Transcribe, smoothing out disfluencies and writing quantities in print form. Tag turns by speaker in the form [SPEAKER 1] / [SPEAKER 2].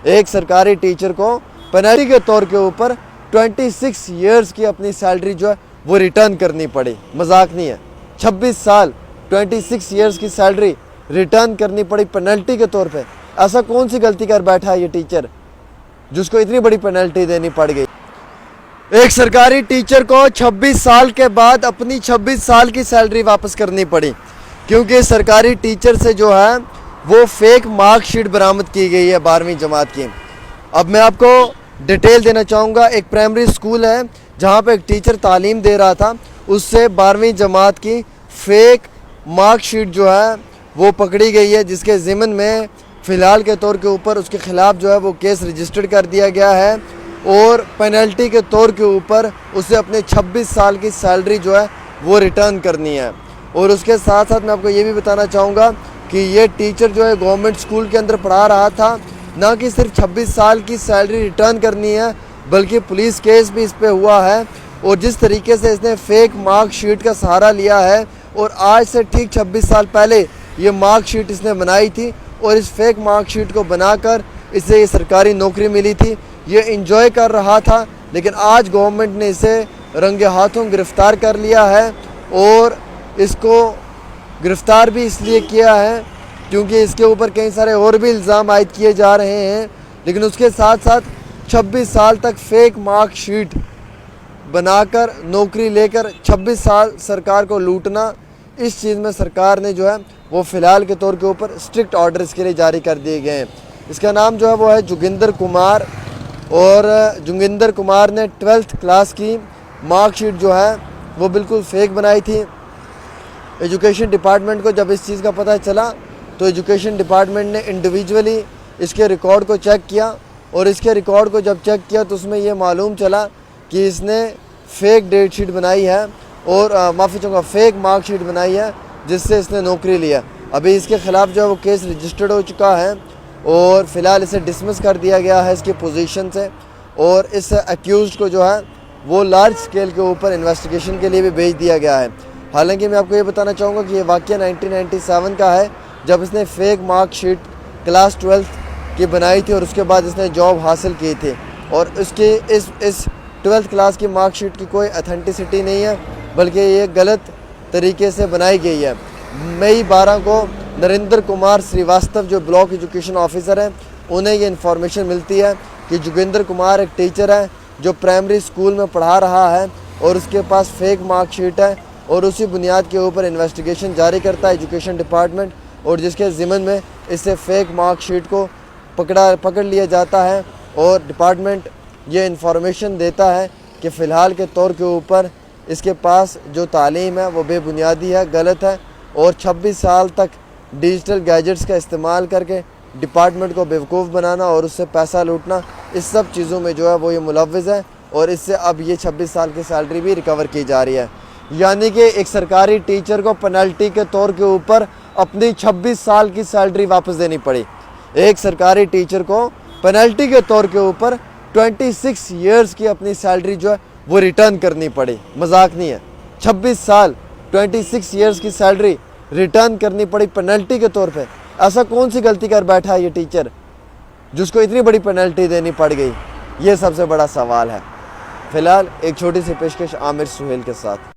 [SPEAKER 1] एक सरकारी टीचर को पेनल्टी के तौर के ऊपर 26 ईयर्स की अपनी सैलरी जो है वो रिटर्न करनी पड़ी। मजाक नहीं है, 26 साल 26 ईयर्स की सैलरी रिटर्न करनी पड़ी पेनल्टी के तौर पे। ऐसा कौन सी गलती कर बैठा है ये टीचर जिसको इतनी बड़ी पेनल्टी देनी पड़ गई। एक सरकारी टीचर को 26 साल के बाद अपनी 26 साल की सैलरी वापस करनी पड़ी क्योंकि सरकारी टीचर से जो है वो फेक मार्कशीट बरामद की गई है 12वीं जमात की। अब मैं आपको डिटेल देना चाहूँगा। एक प्राइमरी स्कूल है जहाँ पे एक टीचर तालीम दे रहा था, उससे 12वीं जमात की फेक मार्कशीट जो है वो पकड़ी गई है, जिसके ज़िम्मन में फ़िलहाल के तौर के ऊपर उसके ख़िलाफ़ जो है वो केस रजिस्टर्ड कर दिया गया है और पेनल्टी के तौर के ऊपर उसे अपने 26 साल की सैलरी जो है वो रिटर्न करनी है। और उसके साथ साथ मैं आपको ये भी बताना चाहूँगा कि ये टीचर जो है गवर्नमेंट स्कूल के अंदर पढ़ा रहा था। ना कि सिर्फ 26 साल की सैलरी रिटर्न करनी है बल्कि पुलिस केस भी इस पर हुआ है। और जिस तरीके से इसने फेक मार्कशीट का सहारा लिया है और आज से ठीक 26 साल पहले ये मार्कशीट इसने बनाई थी और इस फेक मार्कशीट को बनाकर इसे ये सरकारी नौकरी मिली थी, ये एंजॉय कर रहा था। लेकिन आज गवर्नमेंट ने इसे रंगे हाथों गिरफ़्तार कर लिया है और इसको गिरफ़्तार भी इसलिए किया है क्योंकि इसके ऊपर कई सारे और भी इल्ज़ाम आयद किए जा रहे हैं। लेकिन उसके साथ साथ 26 साल तक फेक मार्कशीट बनाकर नौकरी लेकर 26 साल सरकार को लूटना, इस चीज़ में सरकार ने जो है वो फ़िलहाल के तौर के ऊपर स्ट्रिक्ट ऑर्डर इसके लिए जारी कर दिए गए हैं। इसका नाम जो है वो है जोगिंदर कुमार और जोगिंदर कुमार ने 12th क्लास की मार्कशीट जो है वो बिल्कुल फेक बनाई थी। एजुकेशन डिपार्टमेंट को जब इस चीज़ का पता चला तो एजुकेशन डिपार्टमेंट ने इंडिविजुअली इसके रिकॉर्ड को चेक किया और इसके रिकॉर्ड को जब चेक किया तो उसमें ये मालूम चला कि इसने फेक डेट शीट बनाई है और माफ़ी चाहूँगा फेक मार्कशीट बनाई है जिससे इसने नौकरी लिया। अभी इसके ख़िलाफ़ जो है वो केस रजिस्टर्ड हो चुका है और फ़िलहाल इसे डिसमिस कर दिया गया है इसकी पोजीशन से और इस एक्यूज़ को जो है वो लार्ज स्केल के ऊपर इन्वेस्टिगेशन के लिए भी भेज दिया गया है। हालांकि मैं आपको ये बताना चाहूँगा कि ये वाक़या 1997 का है जब इसने फेक मार्कशीट क्लास 12th की बनाई थी और उसके बाद इसने जॉब हासिल की थी और उसकी इस 12th क्लास की मार्कशीट की कोई अथेंटिसिटी नहीं है बल्कि ये गलत तरीके से बनाई गई है। मई 12 को नरेंद्र कुमार श्रीवास्तव जो ब्लॉक एजुकेशन ऑफिसर हैं उन्हें ये इन्फॉर्मेशन मिलती है कि जोगिंदर कुमार एक टीचर है जो प्राइमरी स्कूल में पढ़ा रहा है और उसके पास फेक मार्कशीट है और उसी बुनियाद के ऊपर इन्वेस्टिगेशन जारी करता है एजुकेशन डिपार्टमेंट और जिसके ज़िम्मन में इससे फेक मार्कशीट को पकड़ लिया जाता है और डिपार्टमेंट ये इन्फॉर्मेशन देता है कि फ़िलहाल के तौर के ऊपर इसके पास जो तालीम है वो बेबुनियादी है, गलत है और 26 साल तक डिजिटल गैजेट्स का इस्तेमाल करके डिपार्टमेंट को बेवकूफ़ बनाना और उससे पैसा लूटना, इस सब चीज़ों में जो है वो ये मुलव्विज़ है और इससे अब ये 26 साल की सैलरी भी रिकवर की जा रही है। यानी कि एक सरकारी टीचर को पेनल्टी के तौर के ऊपर अपनी 26 साल की सैलरी वापस देनी पड़ी। एक सरकारी टीचर को पेनल्टी के तौर के ऊपर 26 ईयर्स की अपनी सैलरी जो है वो रिटर्न करनी पड़ी। मजाक नहीं है, 26 साल 26 ईयर्स की सैलरी रिटर्न करनी पड़ी पेनल्टी के तौर पे। ऐसा कौन सी गलती कर बैठा है ये टीचर जिसको इतनी बड़ी पेनल्टी देनी पड़ गई, ये सबसे बड़ा सवाल है। फ़िलहाल एक छोटी सी पेशकश आमिर सुहेल के साथ।